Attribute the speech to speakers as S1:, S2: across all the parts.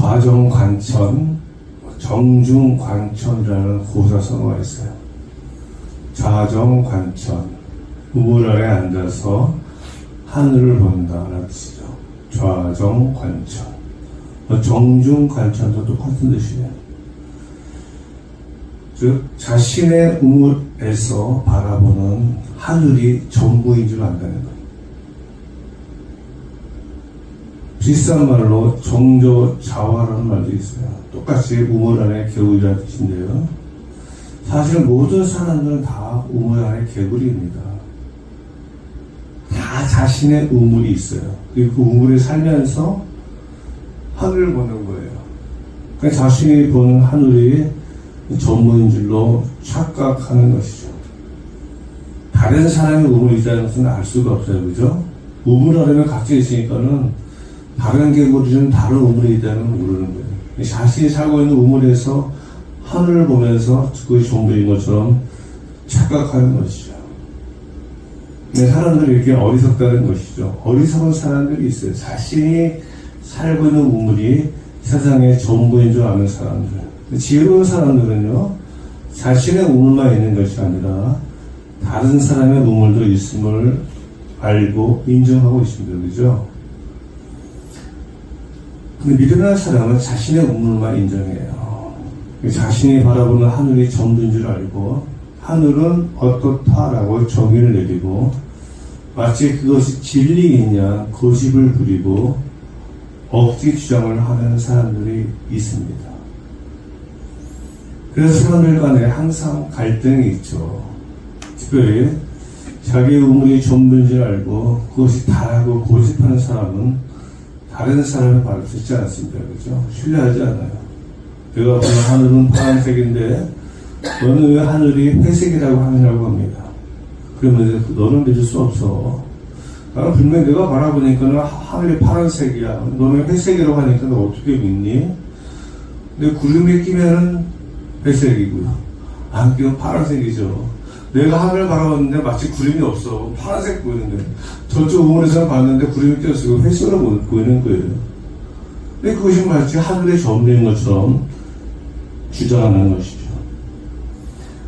S1: 좌정관천, 정중관천이라는 고사성어가 있어요. 좌정관천, 우물 아래 앉아서 하늘을 본다는 뜻이죠. 좌정관천. 정중관천도 똑같은 뜻이에요. 즉 자신의 우물에서 바라보는 하늘이 전부인 줄 안다는 거예요. 비슷한 말로 정조자화라는 말도 있어요. 똑같이 우물 안에 개구리라는 뜻인데요. 사실 모든 사람들은 다 우물 안에 개구리입니다. 다 자신의 우물이 있어요. 그리고 그 우물에 살면서 하늘을 보는 거예요. 그러니까 자신이 보는 하늘이 전부인 줄로 착각하는 것이죠. 다른 사람의 우물이 있다는 것은 알 수가 없어요. 그죠? 우물 안에는 각자 있으니까는 다른 개구리는 다른 우물에 있다는 걸 모르는 거예요. 자신이 살고 있는 우물에서 하늘을 보면서 그것이 전부인 것처럼 착각하는 것이죠. 사람들이 이렇게 어리석다는 것이죠. 어리석은 사람들이 있어요. 자신이 살고 있는 우물이 세상의 전부인 줄 아는 사람들. 지혜로운 사람들은요, 자신의 우물만 있는 것이 아니라 다른 사람의 우물도 있음을 알고 인정하고 있습니다. 그죠? 근데 미련한 사람은 자신의 우물만 인정해요. 자신이 바라보는 하늘이 전부인 줄 알고 하늘은 어떻다라고 정의를 내리고 마치 그것이 진리이냐 고집을 부리고 억지 주장을 하는 사람들이 있습니다. 그래서 사람들 간에 항상 갈등이 있죠. 특별히 자기의 우물이 전부인 줄 알고 그것이 다라고 고집하는 사람은 다른 사람의 말을 듣지 않습니다. 그죠? 신뢰하지 않아요. 내가 보는 하늘은 파란색인데 너는 왜 하늘이 회색이라고 하느냐고 합니다. 그러면 너는 믿을 수 없어. 나는 분명히 내가 바라보니까 하늘이 파란색이야. 너는 회색이라고 하니까 너 어떻게 믿니? 근데 구름이 끼면은 회색이고요. 안 끼면 파란색이죠. 내가 하늘을 바라봤는데 마치 구름이 없어. 파란색 보이는데 저쪽 우물에서 봤는데 구름이 껴서 회색으로 보이는 거예요. 근데 그것이 마치 하늘의 전부인 것처럼 주장하는 것이죠.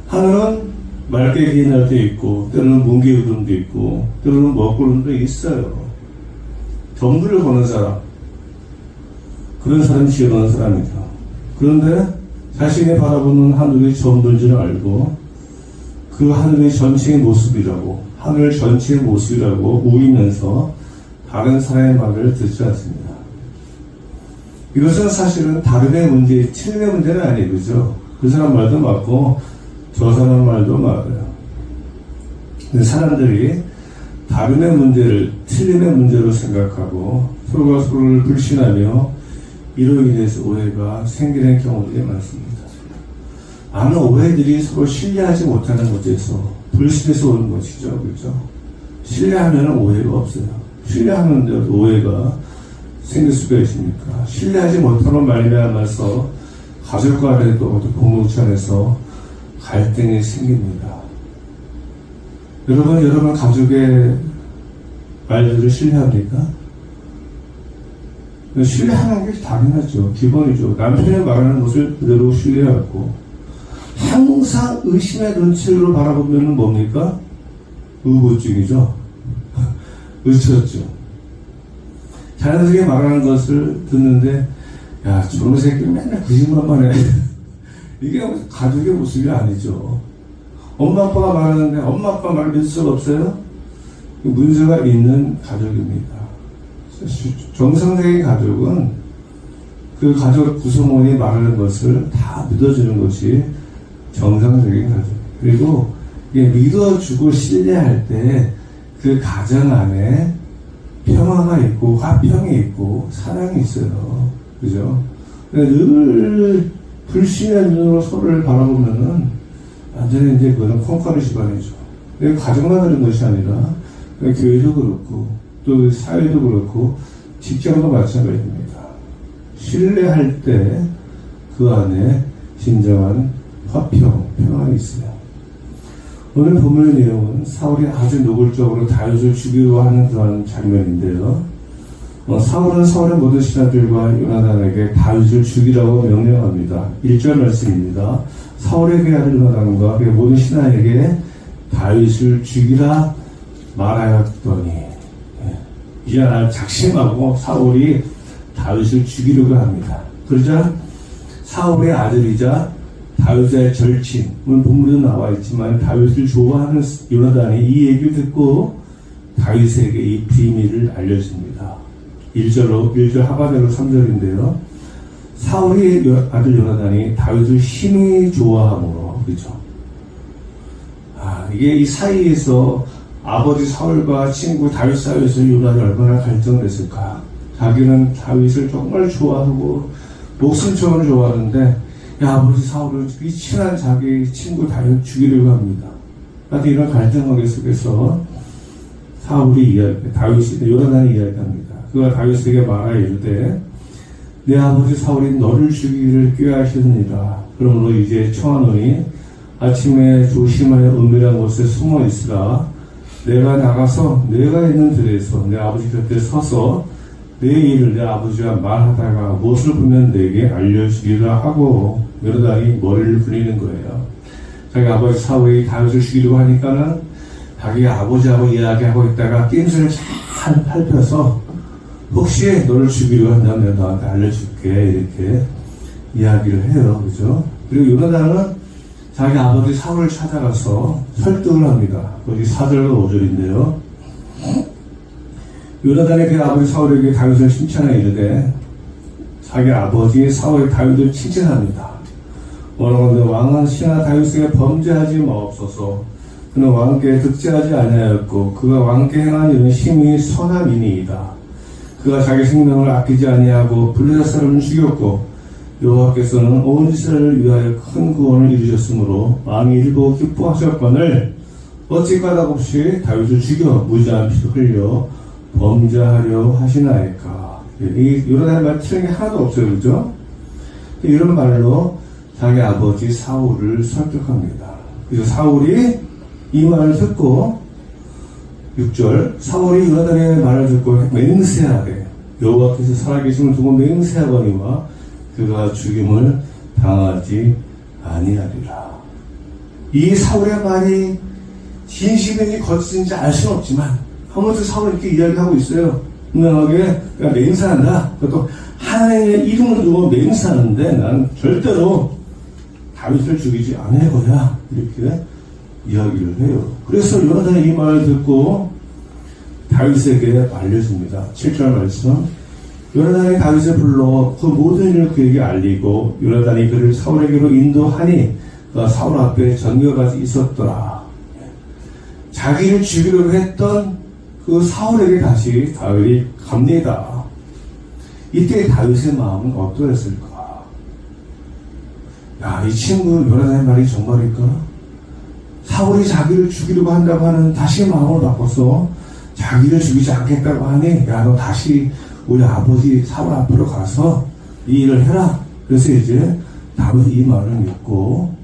S1: 하늘은 맑게 긴 날도 있고 때로는 뭉게 구름도 있고 때로는 먹구름도 있어요. 전부를 보는 사람, 그런 사람이 지혜로운 사람이죠. 그런데 자신이 바라보는 하늘이 전부인 줄 알고 그 하늘의 전체의 모습이라고, 하늘 전체의 모습이라고 우기면서 다른 사람의 말을 듣지 않습니다. 이것은 사실은 다른의 문제, 틀림의 문제는 아니에요. 그죠? 그 사람 말도 맞고 저 사람 말도 맞아요. 근데 사람들이 다른의 문제를 틀림의 문제로 생각하고 서로가 서로를 불신하며 이로 인해서 오해가 생기는 경우들이 많습니다. 많은 오해들이 서로 신뢰하지 못하는 것에서 불신에서 오는 것이죠. 그렇죠? 신뢰하면 오해가 없어요. 신뢰하는데 오해가 생길 수가 있습니까? 신뢰하지 못하는 말미암아서 가족 간에도 공동체 안에서 갈등이 생깁니다. 여러분 가족의 말들을 신뢰합니까? 신뢰하는 게 당연하죠. 기본이죠. 남편이 말하는 것을 그대로 신뢰하고 항상 의심의 눈치로 바라보면 뭡니까? 의구증이죠. 의처죠. 자연스럽게 말하는 것을 듣는데 야 저런 새끼 맨날 그 질문만 해. 이게 가족의 모습이 아니죠. 엄마 아빠가 말하는데 엄마 아빠 말을 믿을 수가 없어요? 문제가 있는 가족입니다. 정상적인 가족은 그 가족 구성원이 말하는 것을 다 믿어주는 것이 정상적인 가족. 그리고 믿어주고 신뢰할 때 그 가정 안에 평화가 있고 화평이 있고 사랑이 있어요. 그죠? 늘 불신의 눈으로 서로를 바라보면은 완전히 이제 그거는 콩가루 집안이죠. 가정만 그런 것이 아니라 교회도 그렇고 또 사회도 그렇고 직장도 마찬가지입니다. 신뢰할 때 그 안에 진정한 화평, 평안이 있어요. 오늘 본문의 내용은 사울이 아주 노골적으로 다윗을 죽이려 하는 그런 장면인데요. 사울은 사울의 모든 신하들과 요나단에게 다윗을 죽이라고 명령합니다. 1절 말씀입니다. 사울의 그 아들 요나단과 그의 모든 신하에게 다윗을 죽이라 말하였더니, 이제 작심하고 사울이 다윗을 죽이려고 합니다. 그러자 사울의 아들이자 다윗의 절친, 본문에도 나와 있지만 다윗을 좋아하는 요나단이 이 얘기를 듣고 다윗에게 이 비밀을 알려줍니다. 1절 하반절로 3절인데요. 사울의 아들 요나단이 다윗을 심히 좋아하므로, 그죠? 이게 이 사이에서 아버지 사울과 친구 다윗 사이에서 요나단이 얼마나 갈등을 했을까? 자기는 다윗을 정말 좋아하고 목숨처럼 좋아하는데, 아버지 사울을 이 친한 자기 친구 다윗 죽이려고 합니다. 나도 이런 갈등하게 속에서 다윗이 요나단이 이야기합니다. 그가 다윗에게 말하여 이르되 내 아버지 사울이 너를 죽이기를 꾀하시느니라. 그러므로 이제 청하노니 아침에 조심하여 은밀한 곳에 숨어 있으라. 내가 나가서 내가 있는 들에서 내 아버지 곁에 서서 내 일을 내 아버지와 말하다가 무엇을 보면 내게 알려주리라 하고 요나단이 머리를 굴리는 거예요. 자기 아버지 사울이 다윗을 죽이려고 하니까는 자기 아버지하고 이야기하고 있다가 낌새를 잘 밟혀서 혹시 너를 죽이려고 한다면 내가 너한테 알려줄게 이렇게 이야기를 해요. 그죠? 그리고 요나단은 자기 아버지 사울을 찾아가서 설득을 합니다. 거기 4절과 5절인데요. 요나단이 그 아버지 사울에게 다윗을 칭찬하여 이르되 자기 아버지 사울의 다윗을 칭찬합니다. 원하건대 왕은 신하 다윗에게 범죄하지 마옵소서. 그는 왕께 득죄하지 아니하였고 그가 왕께 행한 일은 심히 선함이니이다. 그가 자기 생명을 아끼지 아니하고 블레셋 사람을 죽였고 여호와께서는 온 이스라엘을 위하여 큰 구원을 이루셨으므로 왕이 이를 보고 기뻐하셨거늘 어찌 까닭없이 다윗을 죽여 무지한 피를 흘려 범죄하려 하시나이까. 이 요나단의 말 틀린 게 하나도 없어요. 그죠? 이런 말로 자기 아버지 사울을 설득합니다. 그래서 사울이 이 말을 듣고 6절 사울이 요나단의 말을 듣고 맹세하되 여호와께서 살아계심을 두고 맹세하거니와 그가 죽임을 당하지 아니하리라. 이 사울의 말이 진실인지 거짓인지 알 수는 없지만 아무튼 사울이 이렇게 이야기하고 있어요. 분명하게 맹세한다. 그것도 하나님의 이름으로 두고 맹세하는데 난 절대로 다윗을 죽이지 않을 거야. 이렇게 이야기를 해요. 그래서 요나단이 이 말을 듣고 다윗에게 알려줍니다. 7절 말씀. 요나단이 다윗을 불러 그 모든 일을 그에게 알리고 요나단이 그를 사울에게로 인도하니 사울 앞에 전교까지 있었더라. 자기를 죽이려고 했던 그 사울에게 다시 다윗이 갑니다. 이때 다윗의 마음은 어떠했을까? 이 친구 요나단의 말이 정말일까? 사울이 자기를 죽이려고 한다고 하는 다시 마음을 바꿔서 자기를 죽이지 않겠다고 하니 너 다시 우리 아버지 사울 앞으로 가서 이 일을 해라. 그래서 이제 다윗이 이 말을 믿고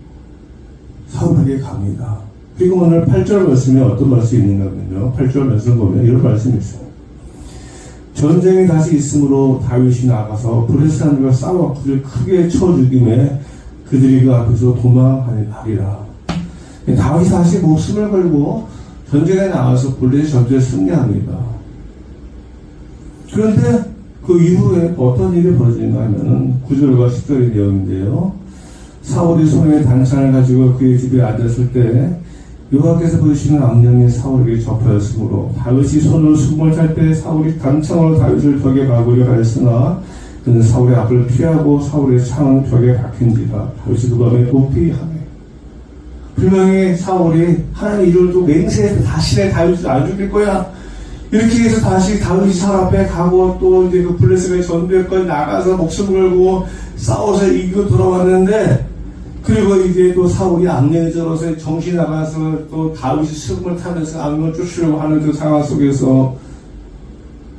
S1: 사울에게 갑니다. 그리고 오늘 8절 말씀에 어떤 말씀이 있는가면요. 8절 말씀 보면 이런 말씀이 있어요. 전쟁이 다시 있으므로 다윗이 나가서 블레셋 사람들과 싸워 그를 크게 쳐 죽임에 그들이 그 앞에서 도망하리라. 다윗이 다시 목숨을 걸고 전쟁에 나가서 블레셋 전투에 승리합니다. 그런데 그 이후에 어떤 일이 벌어지는가 하면은 9절과 10절의 내용인데요. 사울이 손에 단창을 가지고 그의 집에 앉았을 때 여호와께서 보시는 악령이 사울에게 접하였으므로 다윗이 손으로 수금을 찰 때 사울이 단창으로 다윗을 벽에 박으려 하였으나 그는 사울의 앞을 피하고 사울의 창은 벽에 박힌지라. 다윗이 그 밤에 높이 하매 분명히 사울이 하나님 이름을 또 맹세해서 다시 다윗을 안 죽일 거야. 이렇게 해서 다시 다윗이 사울 앞에 가고 또 이제 그 블레셋의 전투에까지 나가서 목숨 걸고 싸워서 이기고 돌아왔는데 그리고 이제 또 사울이 악령이 들어서 정신이 나가서 또 다윗이 수금을 타면서 악령을 쫓으려고 하는 그 상황 속에서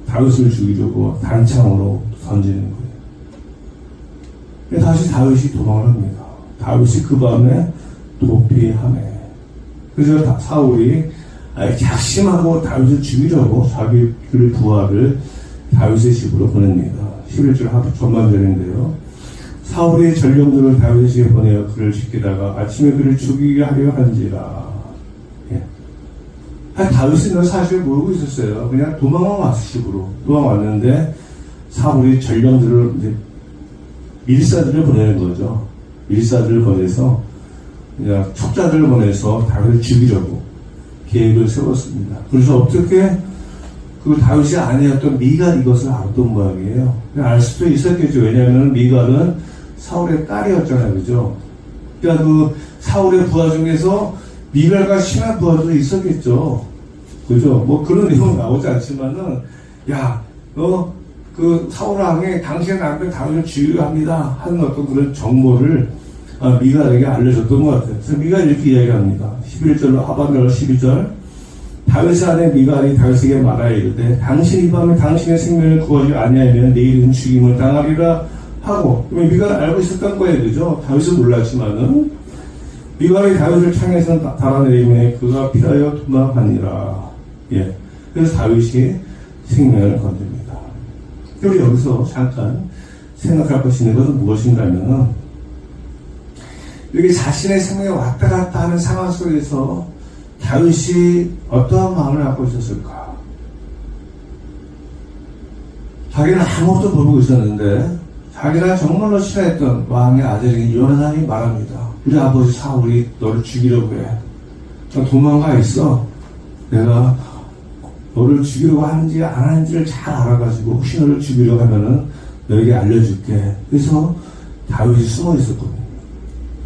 S1: 다윗을 죽이려고 단창으로 던지는 거예요. 다시 다윗이 도망을 합니다. 다윗이 그 밤에 도피하네. 그래서 사울이 작심하고 다윗을 죽이려고 자기 부하를 다윗의 집으로 보냅니다. 11절 전반절인데요. 사울이 전령들을 다윗의 집에 보내어 그를 지키다가 아침에 그를 죽이게 하려 한지라. 예. 다윗은 사실 모르고 있었어요. 그냥 도망만 왔어, 집으로. 도망왔는데 사울이 전령들을 이제 밀사들을 보내는 거죠. 밀사들을 보내서 그냥 첩자들을 보내서 다윗을 죽이려고 계획을 세웠습니다. 그래서 어떻게 그 다윗의 아내였던 미갈 이것을 알았던 모양이에요. 알 수도 있었겠죠. 왜냐하면 미갈은 사울의 딸이었잖아요. 그죠? 그러니까 그 사울의 부하 중에서 미갈과 친한 부하도 있었겠죠. 그죠? 뭐 그런 내용 나오지 않지만은, 야, 너 그 사울 왕이 당신의 남편 다윗을 죽이려 합니다 하는 어떤 그런 정보를 미갈에게 알려줬던 것 같아요. 그래서 미갈이 이렇게 이야기합니다. 11절로 하반절 12절. 다윗의 아내 미갈이 다윗에게 말하여 이르되 당신이 이 밤에 당신의 생명을 구하지 아니하면 내일은 죽임을 당하리라 하고. 미갈은 알고 있었던 거예요. 그죠? 다윗은 몰랐지만은 미갈이 다윗을 향해서 달아내리매 그가 피하여 도망하니라. 예. 그래서 다윗이 생명을 건집니다. 우리 여기서 잠깐 생각할 것이 있는 것은 무엇인가 하면은, 여기 자신의 생명에 왔다 갔다 하는 상황 속에서 다윗이 어떠한 마음을 갖고 있었을까? 자기는 아무것도 모르고 있었는데 자기가 정말로 싫어했던 왕의 아들인 요나단이 말합니다. 우리 아버지 사울이 너를 죽이려고 해. 도망가 있어. 내가 너를 죽이려고 하는지 안 하는지를 잘 알아가지고 혹시 너를 죽이려고 하면은 너에게 알려줄게. 그래서 다윗이 숨어 있었거든요.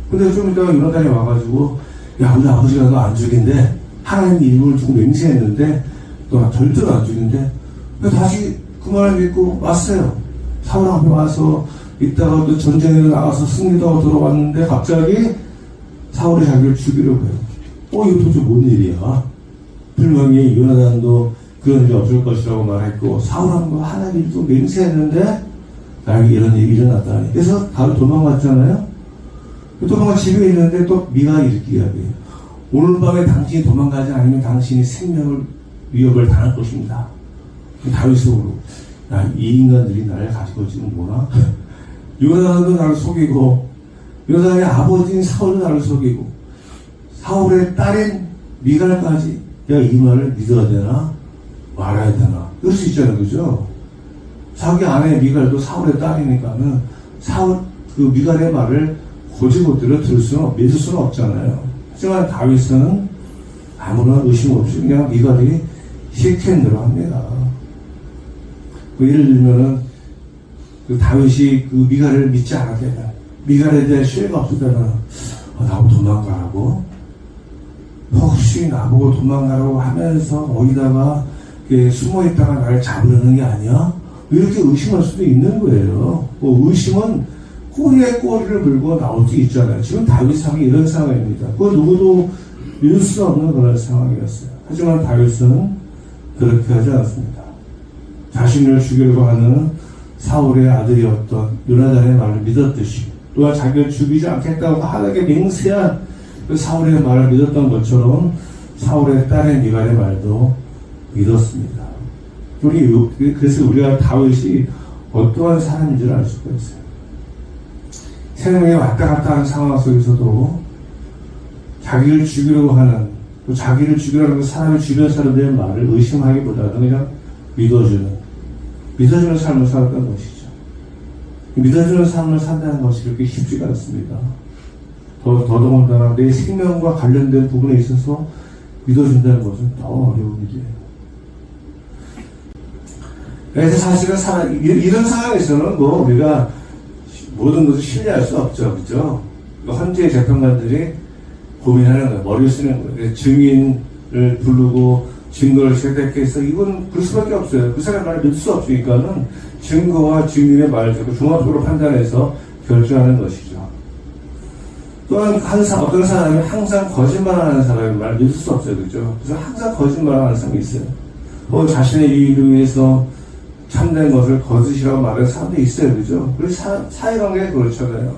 S1: 근데 좀 이따가 요나단이 와가지고, 야, 우리 아버지가 너 안 죽인데, 하나님의 이름을 두고 맹세했는데, 너 절대로 안 죽인데, 다시 그 말을 믿고 왔어요. 사울 앞에 와서, 이따가 또 전쟁에 나가서 승리도 하고 들어왔는데, 갑자기 사울이 자기를 죽이려고 해요. 이거 도대체 뭔 일이야? 분명히 요나단도 그런 일이 없을 것이라고 말했고, 사울하고 하나님 일도 맹세했는데, 나에게 이런 일이 일어났다니. 그래서 바로 도망갔잖아요? 도망가 집에 있는데 또 미갈이 이렇게 이야기해요. 오늘 밤에 당신이 도망가지 않으면 당신이 생명을 위협을 당할 것입니다. 다윗으로, 야, 이 인간들이 나를 가지고 지금 뭐나? 요나단도 나를 속이고, 요나단의 아버지인 사울도 나를 속이고, 사울의 딸인 미갈까지, 야, 이 말을 믿어야 되나? 말아야 되나? 그럴 수 있잖아요. 그죠? 자기 아내 미갈도 사울의 딸이니까는 그 미갈의 말을 고지고대로 믿을 수는 없잖아요. 하지만 다윗은 아무런 의심 없이 그냥 미갈이 시킨 대로 합니다. 예를 들면은 그 다윗이 그 미갈을 믿지 않게 되면, 미갈에 대한 신뢰가 없을 때는 나보고 도망가라고, 혹시 나보고 도망가라고 하면서 어디다가 숨어 있다가 나를 잡으려는 게 아니야? 이렇게 의심할 수도 있는 거예요. 의심은 꼬리에 꼬리를 물고 나올 수 있잖아요. 지금 다윗 상황이 이런 상황입니다. 그걸 누구도 믿을 수 없는 그런 상황이었어요. 하지만 다윗은 그렇게 하지 않습니다. 자신을 죽이려고 하는 사울의 아들이었던 요나단의 말을 믿었듯이, 또한 자기를 죽이지 않겠다고 하나님께 맹세한 그 사울의 말을 믿었던 것처럼 사울의 딸의 미갈의 말도 믿었습니다. 그래서 우리가 다윗이 어떠한 사람인지를 알 수가 있어요. 생명에 왔다 갔다 하는 상황 속에서도 자기를 죽이려고 하는, 또 자기를 죽이려고 하는 사람을 주변 사람들의 말을 의심하기보다는 그냥 믿어주는 삶을 살았던 것이죠. 믿어주는 삶을 산다는 것이 그렇게 쉽지가 않습니다. 더더군다나 내 생명과 관련된 부분에 있어서 믿어준다는 것은 더 어려운 일이에요. 그래서 사실은 이런 상황에서는 우리가 모든 것을 신뢰할 수 없죠. 그죠? 헌재의 재판관들이 고민하는 거예요. 머리를 쓰는 거예요. 증인을 부르고 증거를 채택해서 이건 그럴 수밖에 없어요. 그 사람 말을 믿을 수 없으니까는 증거와 증인의 말을 듣고 종합적으로 판단해서 결정하는 것이죠. 또한 어떤 사람이 항상 거짓말하는 사람의 말을 믿을 수 없어요. 그죠? 그래서 항상 거짓말하는 사람이 있어요. 자신의 이익을 위해서 참된 것을 거짓이라고 말하는 사람도 있어요. 그죠? 그래서 사회관계가 그렇잖아요.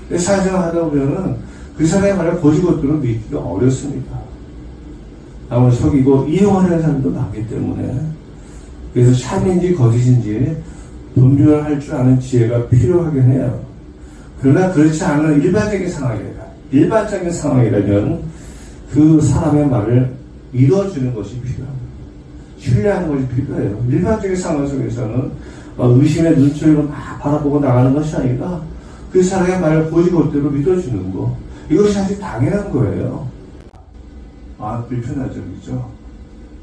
S1: 근데 사회생활 하다 보면은 그 사람의 말을 거짓것들을 믿기가 어렵습니다. 남을 속이고 이용하려는 사람도 많기 때문에 그래서 참인지 거짓인지 분별할 줄 아는 지혜가 필요하긴 해요. 그러나 그렇지 않은 일반적인 상황이라면 그 사람의 말을 믿어주는 것이 필요합니다. 신뢰하는 것이 필요해요. 일반적인 상황 속에서는 의심의 눈초리로 막 바라보고 나가는 것이 아니라 그 사람의 말을 고지고대로 믿어주는 거. 이것이 사실 당연한 거예요. 불편하죠. 그죠?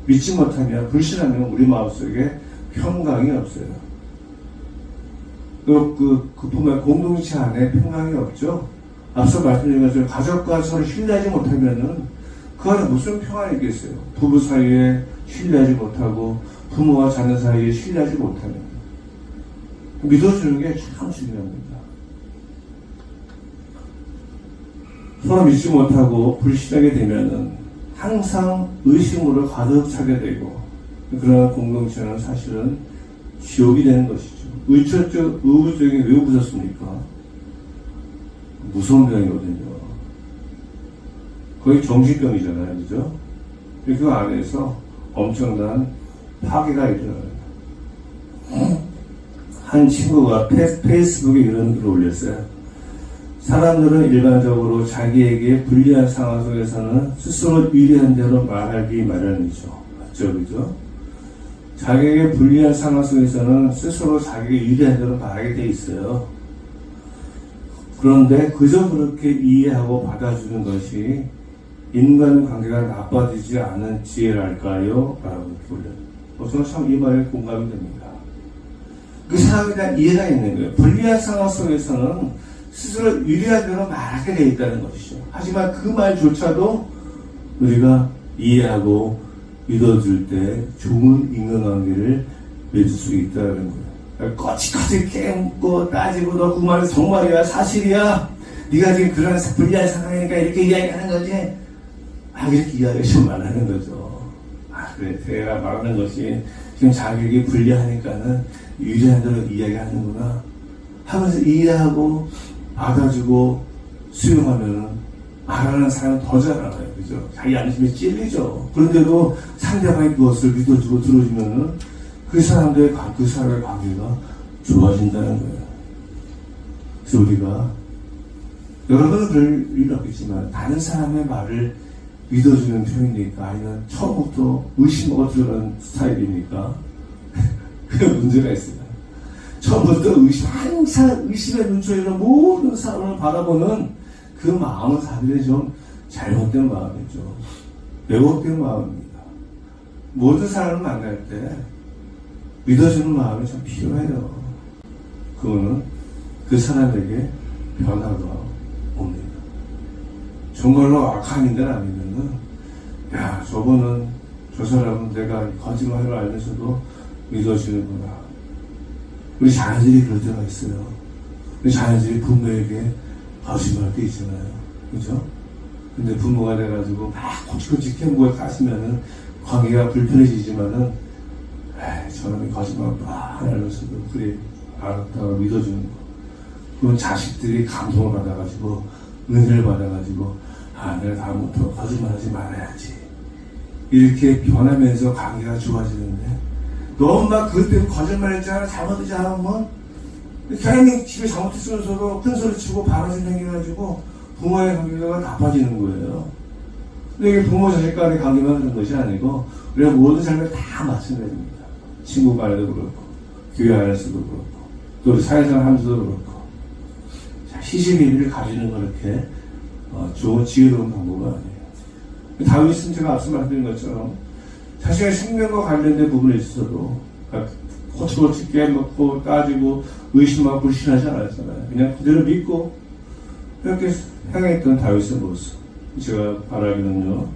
S1: 믿지 못하면, 불신하면 우리 마음속에 평강이 없어요. 보면 공동체 안에 평강이 없죠? 앞서 말씀드린 것처럼 가족과 서로 신뢰하지 못하면은 그 안에 무슨 평안이 있겠어요? 부부 사이에 신뢰하지 못하고 부모와 자녀 사이에 신뢰하지 못하면 믿어주는 게 참 중요합니다. 서로 믿지 못하고 불신하게 되면은 항상 의심으로 가득 차게 되고 그런 공동체는 사실은 지옥이 되는 것이죠. 의부적인 왜 웃으셨습니까? 무서운 병이거든요. 거의 정신병이잖아요. 그죠? 그 안에서 엄청난 파괴가 일어나요. 한 친구가 페이스북에 이런 글을 올렸어요. 사람들은 일반적으로 자기에게 불리한 상황 속에서는 스스로 유리한 대로 말하기 마련이죠. 맞죠? 그죠? 자기에게 불리한 상황 속에서는 스스로 자기에게 유리한 대로 말하게 돼 있어요. 그런데 그저 그렇게 이해하고 받아주는 것이 인간관계가 나빠지지 않은 지혜랄까요? 라고 올려요. 저는 참 이 말에 공감이 됩니다. 그 사람에 대한 이해가 있는 거예요. 불리한 상황 속에서는 스스로 유리한 대로 말하게 돼 있다는 것이죠. 하지만 그 말조차도 우리가 이해하고 믿어줄 때 좋은 인간관계를 맺을 수 있다는 거예요. 거치거치 깨묻고 따지고 너 그 말이 정말이야? 사실이야? 네가 지금 그런 불리한 상황이니까 이렇게 이야기하는 거지? 이렇게 이야기하지 말라는 거죠. 그래, 내가 말하는 것이 지금 자기에게 불리하니까는 유리한 대로 이야기하는구나 하면서 이해하고 받아주고 수용하면은 말하는 사람은 더 잘 알아요. 그죠? 자기 안심이 찔리죠. 그런데도 상대방의 그것을 믿어주고 들어주면은 그 사람의 관계가 좋아진다는 거예요. 그래서 우리가 여러분은 그럴 일 없겠지만 다른 사람의 말을 믿어주는 편입니까? 아니면 처음부터 의심하고 들어가는 스타일입니까? 그 문제가 있어요. 처음부터 항상 의심의 눈초리로 모든 사람을 바라보는 그 마음은 사실은 좀 잘못된 마음이죠. 왜곡된 마음입니다. 모든 사람을 만날 때 믿어주는 마음이 참 필요해요. 그거는 그 사람에게 변화가 옵니다. 정말로 악한 인간 아니면은, 저거는, 저 사람은 내가 거짓말을 알면서도 믿어주는구나. 우리 자녀들이 그럴 때가 있어요. 우리 자녀들이 부모에게 거짓말할 때 있잖아요. 그죠? 근데 부모가 돼가지고 막 코치코치 캠고에 가시면은 관계가 불편해지지만은, 저놈이 거짓말 막 하면서도 그래, 알았다고 믿어주는 거. 그건 자식들이 감동을 받아가지고, 은혜를 받아가지고, 내가 다음부터 거짓말하지 말아야지. 이렇게 변하면서 관계가 좋아지는데, 너무 막 그때 거짓말했잖아, 잘못하지 않으면 괜히 집에 잘못했으면서도 큰 소리 치고 바라지 생겨가지고 부모의 관계가 나빠지는 거예요. 근데 이게 부모 자식 간의 관계만 그런 것이 아니고 우리가 모든 삶에 다 마찬가지입니다. 친구 간에도 그렇고 교회 안에서도 그렇고 또 우리 사회생활 하면서도 그렇고 시시비비를 가지는 건 그렇게 좋은 지혜로운 방법은 아니에요. 다윗은 제가 앞서 말씀드린 것처럼 자신의 생명과 관련된 부분에 있어서도 코치코치 깨먹고 따지고 의심하고 불신하지 않았잖아요. 그냥 그대로 믿고 이렇게 행했던 다윗의 모습. 제가 바라기는요.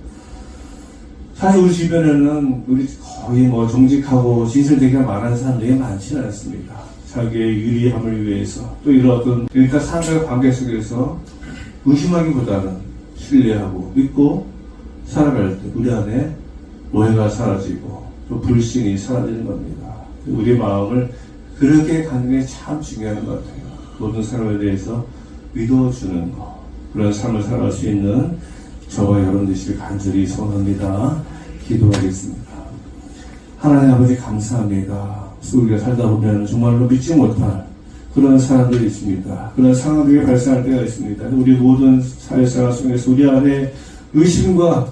S1: 사실 우리 주변에는 우리 거의 정직하고 진실되게 말하는 사람들이 많지는 않습니다. 자기의 유리함을 위해서 또 이런 어떤 일단 사람과의 관계 속에서 의심하기보다는 신뢰하고 믿고 살아갈 때 우리 안에 오해가 사라지고 또 불신이 사라지는 겁니다. 우리 마음을 그렇게 갖는 게 참 중요한 것 같아요. 모든 사람에 대해서 믿어주는 것, 그런 삶을 살아갈 수 있는 저와 여러분 되시길 간절히 소원합니다. 기도하겠습니다. 하나님 아버지 감사합니다. 우리가 살다 보면 정말로 믿지 못할 그런 사람들이 있습니다. 그런 상황들이 발생할 때가 있습니다. 우리 모든 사회생활 속에서 우리 안에 의심과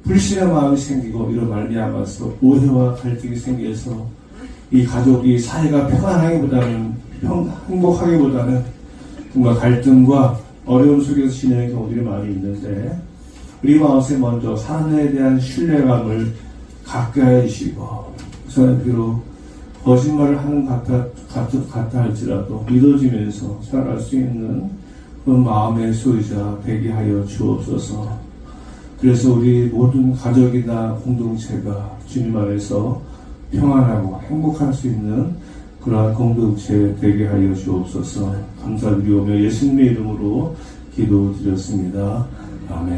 S1: 불신의 마음이 생기고 이런 말미암아서 오해와 갈등이 생겨서 이 가족이 사회가 평안하기보다는 행복하기보다는 정말 갈등과 어려움 속에서 지내는 경우들이 많이 있는데 우리 마음에 먼저 하나님에 대한 신뢰감을 갖게 해주시고 우선 비록 거짓말을 하는 것 같다 할지라도 믿어지면서 살아갈 수 있는 그런 마음의 소유자 되게 하여 주옵소서. 그래서 우리 모든 가족이나 공동체가 주님 안에서 평안하고 행복할 수 있는 그러한 공동체 되게 하여 주옵소서. 감사드리오며 예수님의 이름으로 기도드렸습니다. 아멘.